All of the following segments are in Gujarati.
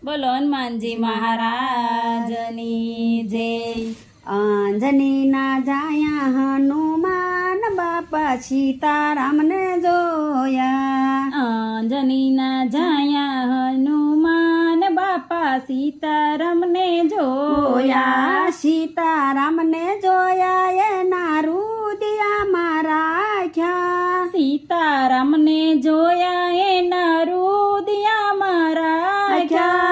બોલો હનુમાનજી મહારાજની જય। અંજનીના જાયા હનુમાન બાપા સીતારામને જોયા। અંજનીના જાયા હનુમાન બાપા સીતારામને જોયા। સીતારામને જોયા એના રુદિયામાં રાખ્યા। સીતારામને જોયા એના રુદિયામાં રાખ્યા।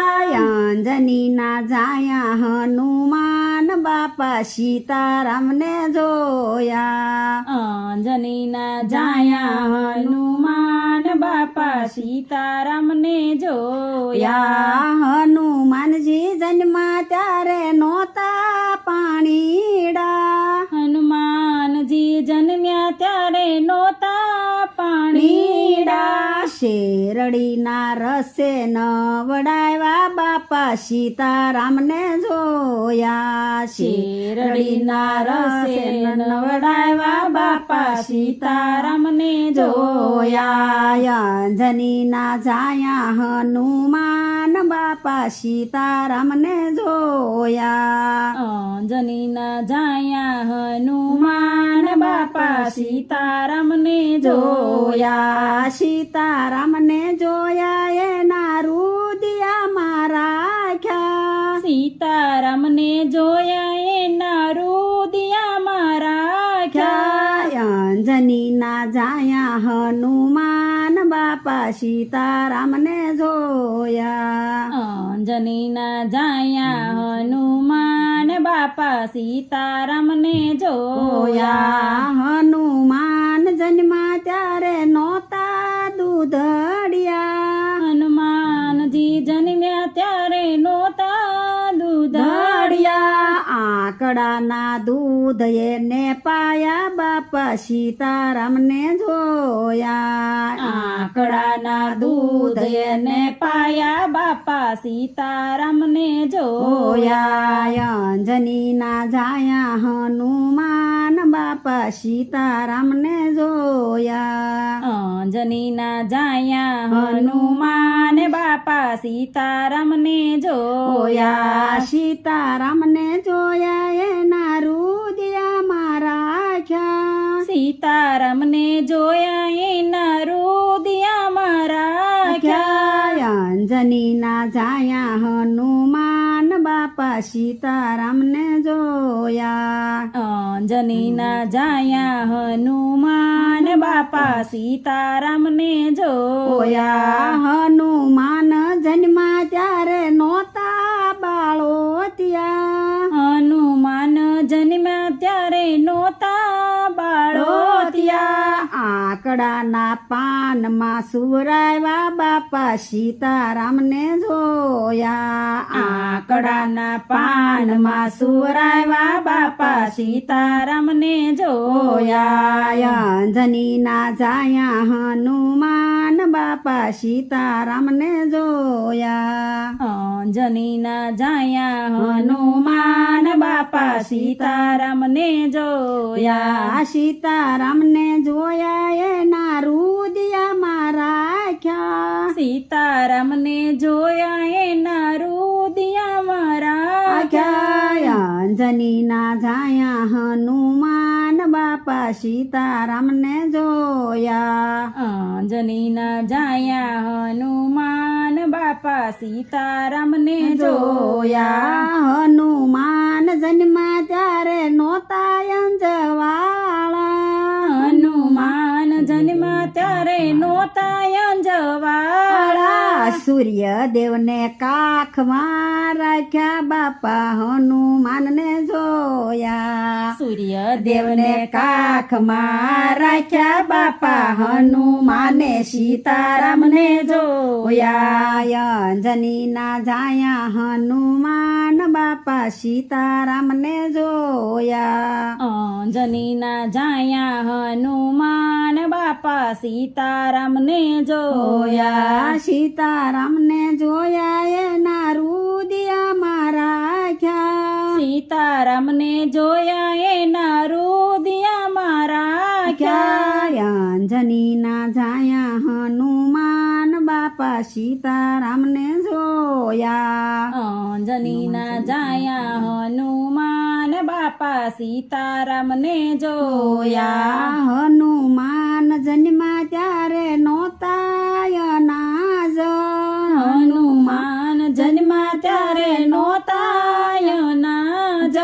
અંજનીના જાયા હનુમાન બાપા સીતારામને જોયા। અંજનીના જાયા હનુમાન બાપા સીતારામને જોયા। હનુમાનજી જન્મા ત્યારે નહોતા પાણીડા। હનુમાનજી જન્મ્યા ત્યારે નહોતા પાણીડા। શેરડીના રસે નવડાવ્યા બાપા સીતારામને જોયા। શેરડીના રસે નવડાવ્યા બાપા સીતારામને જોયા। અંજનીના જાયા હનુમાન બાપા સીતારામને જોયા। અંજનીના જાયા હનુમાન બાપા સીતારામને જોયા। સીતારામને જોયા એના રુદિયામાં રાખ્યા। સીતારામને જોયા એના રુદિયામાં રાખ્યા। અંજનીના જાયા હનુમાન બાપા સીતારામને જોયા। અંજનીના જાયા હનુમાન બાપા સીતારામને જોયા। હનુમાન જન્મા ત્યારે નહોતા દૂધડિયા। હનુમાનજી જન્મ્યા ત્યારે નહોતા દૂધડિયા। આંકડાના દૂધ એને પાયા બાપા સીતારામને જોયા। આંકડાના દૂધ એને પાયા બાપા સીતારામને જોયા। અંજનીના જાયા હનુમાન બાપા સીતારામને જોયા। અંજનીના જાયા હનુમાન બાપા સીતારામને જોયા। સીતારામને જોયા એના રુદિયામાં રાખ્યા। સીતારામને જોયા એના રુદિયામાં રાખ્યા। અંજનીના જાયા હનુમાન બાપા સીતારામને જોયા। અંજનીના જાયા હનુમાન બાપા સીતારામને જોયા। હનુમાન જન્મા ત્યારે નહોતા બાળો ત્યાં। હનુમાન જન્મ્યા ત્યારે નહોતા બાળો ત્યાં। આંકડાના પાનમાં સુવરાવ્યા બાપા સીતારામને જોયા। આંકડાના પાનમાં સુવરાવ્યા બાપા સીતારામને જોયા। અંજનીના જાયા હનુમાન બાપા સીતારામને જોયા। અંજનીના જાયા હનુમાન બાપા સીતારામને જોયા। સીતારામને જોયા એના રુદિયામાં રાખ્યા। સીતારામને જોયા એના રુદિયામાં રાખ્યા। અંજનીના જાયા હનુમાન બાપા સીતારામને જોયા। અંજનીના જાયા હનુમાન બાપા સીતારામને જોયા। હનુમાન જન્મા ત્યારે નહોતા અંજવાળા। હનુમાન જન્મા ત્યારે નહોતા અંજવાળા। સૂર્યદેવને કાખમાં રાખ્યા બાપા હનુમાનને જોયા। સૂર્યદેવને કાખમાં રાખ્યા બાપા હનુમાને સીતારામને જોયા। અંજનીના જાયા હનુમાન બાપા સીતારામને જોયા। અંજનીના જાયા હનુમાન બાપા સીતારામને જોયા। સીતારામને જોયા એના રુદિયામાં રાખ્યા। સીતારામને જોયા એના રુદિયામાં રાખ્યા। અંજનીના જાયા હનુમાન બાપા સીતારામને જોયા। જોયા અંજનીના જાયા હનુમાન બાપા સીતારામને જોયા હનુમાન જન્મા ત્યારે નોતા અનાજ હનુમાન જન્મા ત્યારે નોતા અનાજ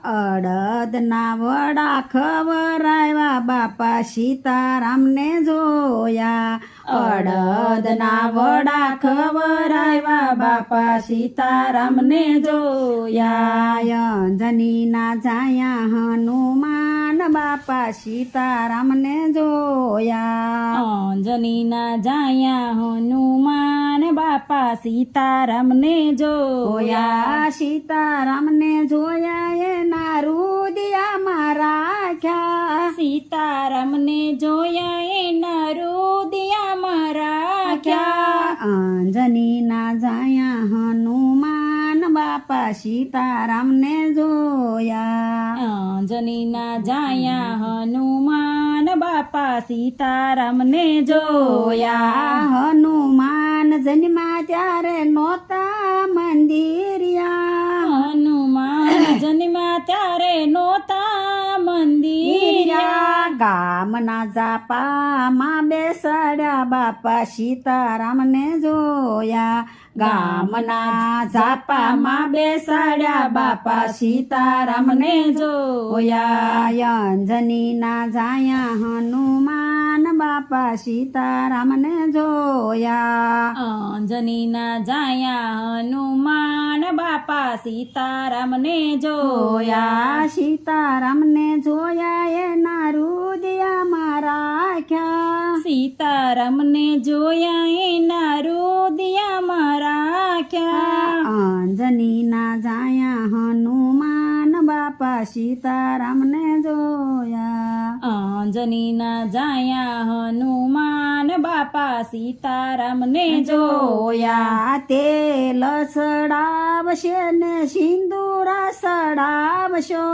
અડદના વડા ખવરાવ્યા બાપા સીતારામને જોયા અડદના વડા ખવરાવ્યા બાપા સીતારામને જોયા અંજનીના જાયા હનુમાન બાપા સીતારામને જોયા અંજનીના જાયા હનુમાન બાપા સીતારામને જોયા સીતારામને જોયા એના રુદિયામાં રાખ્યા સીતારામને જોયા એના રુદિયામાં રાખ્યા અંજનીના જાયા હનુમાન બાપા સીતારામને જોયા અંજનીના જાયા હનુમાન બાપા સીતારામને જોયા હનુમાન જન્મા ત્યારે નોતા મંદિરિયા હનુમાન જન્મ્યા ત્યારે નોતા મંદિર્યા ગામના જાપામાં બેસાડ્યા બાપા સીતારામને જોયા ગામના જાપામાં બેસાડ્યા બાપા સીતારામને જોયા અંજનીના જાયા હનુમાન બાપા સીતારામને જોયા અંજનીના જાયા હનુમાન બાપા સીતારામને જોયા સીતારામને જોયા એના રુદિયામાં રાખ્યા સીતારામને જોયા એના રુદિયામાં રાખ્યા અંજનીના જાયા હનુમાન બાપા સીતારામને જોયા અંજનીના જાયા હનુમાન બાપા સીતારામને જોયા તેલ સડાવશે ને સિંદૂરા સડાવશો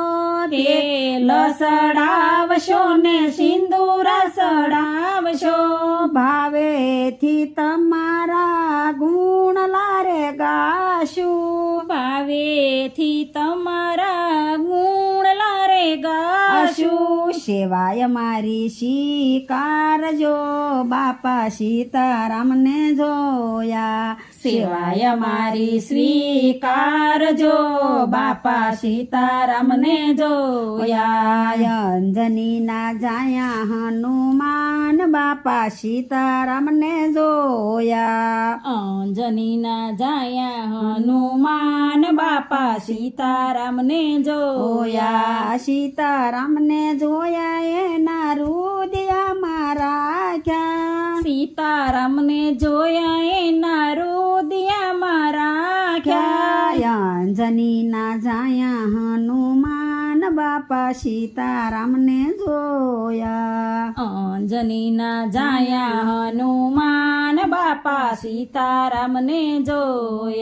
તેલ સડાવશો ને સિંદૂરા સડાવશો ભાવેથી તમારા ગુણ લારે ગાશું ભાવેથી તમારા ગુણ લારે ગાશું સેવાય મારી સ્વીકારજો બાપા સીતારામને જોયા સેવાય મારી સ્વીકારજો બાપા સીતારામને જોયા અંજનીના જાયા હનુમાન બાપા સીતારામને જોયા અંજનીના જાયા હનુમાન બાપા સીતારામને જોયા સીતારામને જોયા એના રુદિયામાં રાખ્યા સીતારામને જોયા એના રુદિયામાં રાખ્યા અંજનીના જાયા હનુમાન બાપા સીતારામને જોયા અંજનીના જાયા હનુમાન બાપા સીતારામને જોયા